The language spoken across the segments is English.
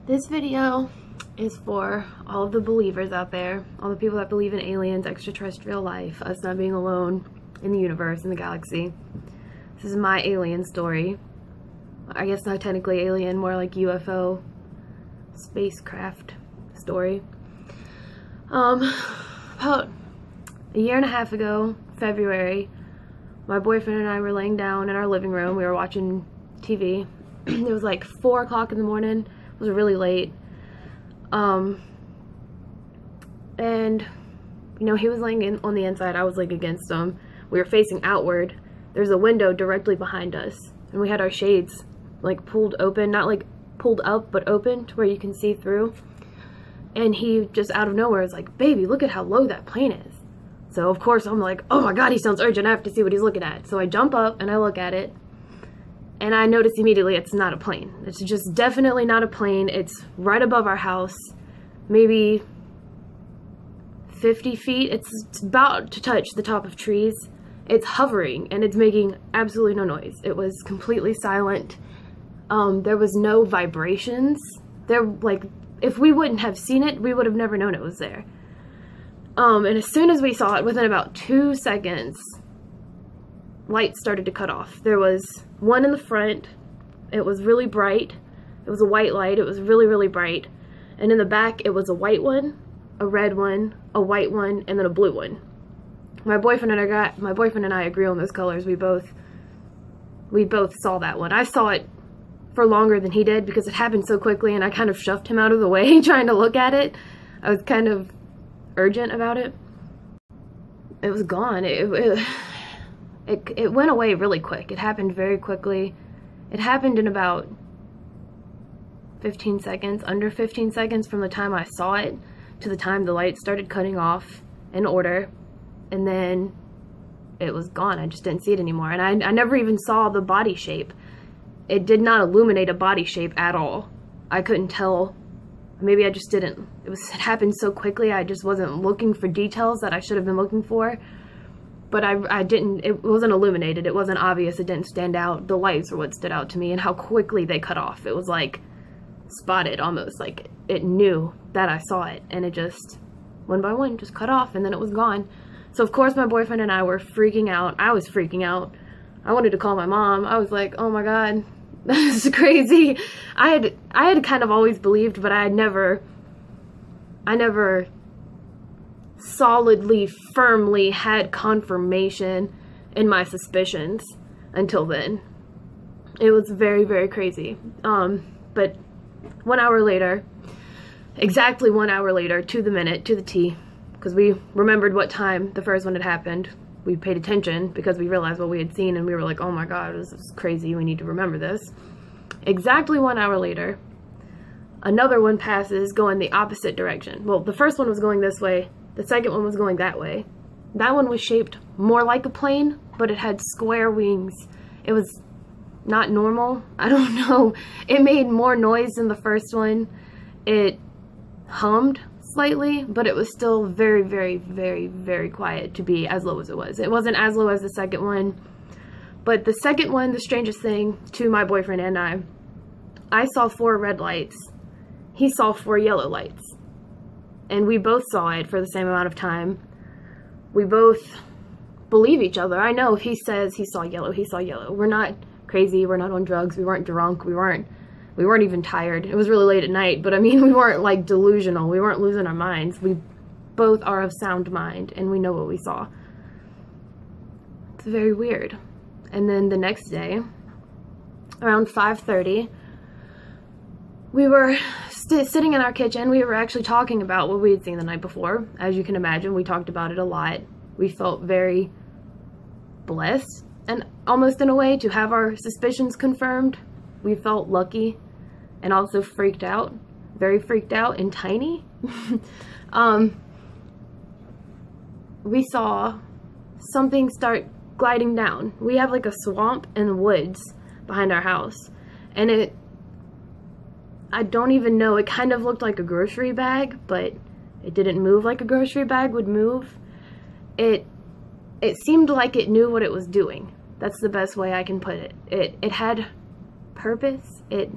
This video is for all of the believers out there, all the people that believe in aliens, extraterrestrial life, us not being alone in the universe, in the galaxy. This is my alien story. I guess not technically alien, more like UFO spacecraft story. About a year and a half ago, February, my boyfriend and I were laying down in our living room. We were watching TV. It was like 4 o'clock in the morning. It was really late. And you know, he was laying on the inside, I was laying against him. We were facing outward. There's a window directly behind us, and we had our shades like pulled open, not like pulled up, but open to where you can see through. And he just out of nowhere is like, "Baby, look at how low that plane is." So of course I'm like, "Oh my god, he sounds urgent, I have to see what he's looking at." So I jump up and I look at it, and I notice immediately it's not a plane. It's just definitely not a plane. It's right above our house, maybe 50 feet. It's about to touch the top of trees. It's hovering, and it's making absolutely no noise. It was completely silent. There was no vibrations. Like, if we wouldn't have seen it, we would have never known it was there. And as soon as we saw it, within about 2 seconds, lights started to cut off. There was one in the front. It was really bright. It was a white light. It was really, really bright. And in the back, it was a white one, a red one, a white one, and then a blue one. My boyfriend and I agree on those colors. We both saw that one. I saw it for longer than he did because it happened so quickly, and I kind of shoved him out of the way trying to look at it. I was kind of urgent about it. It was gone. It went away really quick. It happened very quickly. It happened in about 15 seconds, under 15 seconds from the time I saw it to the time the lights started cutting off in order, and then it was gone. I just didn't see it anymore, and I never even saw the body shape. It did not illuminate a body shape at all. I couldn't tell. Maybe I just didn't. It happened so quickly, I just wasn't looking for details that I should have been looking for. But I didn't, it wasn't illuminated, it wasn't obvious, it didn't stand out. The lights were what stood out to me, and how quickly they cut off. It was like spotted almost, like it knew that I saw it, and it just, one by one, just cut off, and then it was gone. So of course my boyfriend and I were freaking out. I was freaking out. I wanted to call my mom. I was like, "Oh my god, this is crazy." I had kind of always believed, but I never solidly, firmly had confirmation in my suspicions until then. It was very, very crazy. But 1 hour later, exactly 1 hour later, to the minute, to the T, because we remembered what time the first one had happened. We paid attention because we realized what we had seen, and we were like, "Oh my god, this is crazy, we need to remember this." Exactly 1 hour later, another one passes going the opposite direction. Well, the first one was going this way, the second one was going that way. That one was shaped more like a plane, but it had square wings. It was not normal. I don't know. It made more noise than the first one. It hummed slightly, but it was still very, very, very, very quiet to be as low as it was. It wasn't as low as the second one, but the second one, the strangest thing to my boyfriend and I saw 4 red lights. He saw 4 yellow lights. And we both saw it for the same amount of time. We both believe each other. I know if he says he saw yellow, he saw yellow. We're not crazy, we're not on drugs, we weren't drunk, we weren't even tired. It was really late at night, but I mean, we weren't like delusional, we weren't losing our minds. We both are of sound mind, and we know what we saw. It's very weird. And then the next day, around 5:30, we were sitting in our kitchen. We were actually talking about what we had seen the night before. As you can imagine, we talked about it a lot. We felt very blessed, and almost in a way, to have our suspicions confirmed. We felt lucky and also freaked out, very freaked out and tiny. We saw something start gliding down. We have like a swamp in the woods behind our house, and I don't even know, it kind of looked like a grocery bag, but it didn't move like a grocery bag would move. It seemed like it knew what it was doing. That's the best way I can put it. It had purpose. It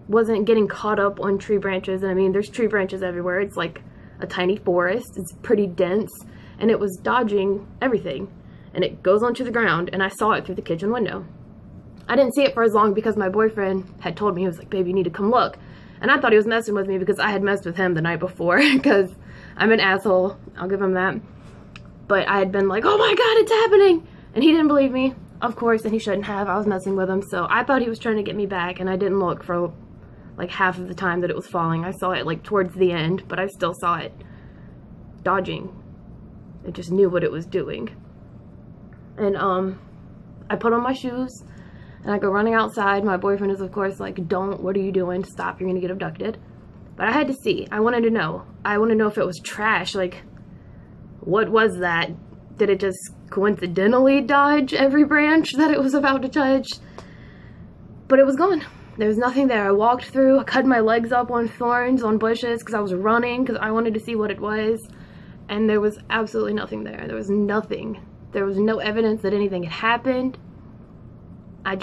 wasn't getting caught up on tree branches. And I mean, there's tree branches everywhere. It's like a tiny forest. It's pretty dense, and it was dodging everything, and it goes onto the ground, and I saw it through the kitchen window. I didn't see it for as long because my boyfriend had told me, he was like, babe, you need to come look. And I thought he was messing with me because I had messed with him the night before, because I'm an asshole, I'll give him that. But I had been like, oh my god, it's happening, and he didn't believe me, of course, and he shouldn't have. I was messing with him, so I thought he was trying to get me back, and I didn't look for like half of the time that it was falling. I saw it like towards the end, but I still saw it dodging. It just knew what it was doing. And I put on my shoes and I go running outside. My boyfriend is of course like, don't, what are you doing? Stop, you're gonna get abducted. But I had to see. I wanted to know. I want to know if it was trash. Like, what was that? Did it just coincidentally dodge every branch that it was about to touch? But it was gone. There was nothing there. I walked through, I cut my legs up on thorns, on bushes, because I was running, because I wanted to see what it was. And there was absolutely nothing there. There was nothing. There was no evidence that anything had happened. I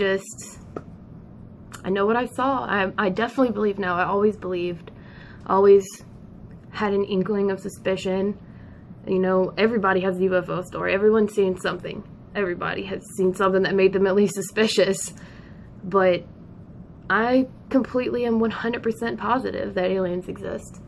know what I saw. I definitely believe now. I always believed. Always had an inkling of suspicion. You know, everybody has a UFO story. Everyone's seen something. Everybody has seen something that made them at least suspicious. But I completely am 100% positive that aliens exist.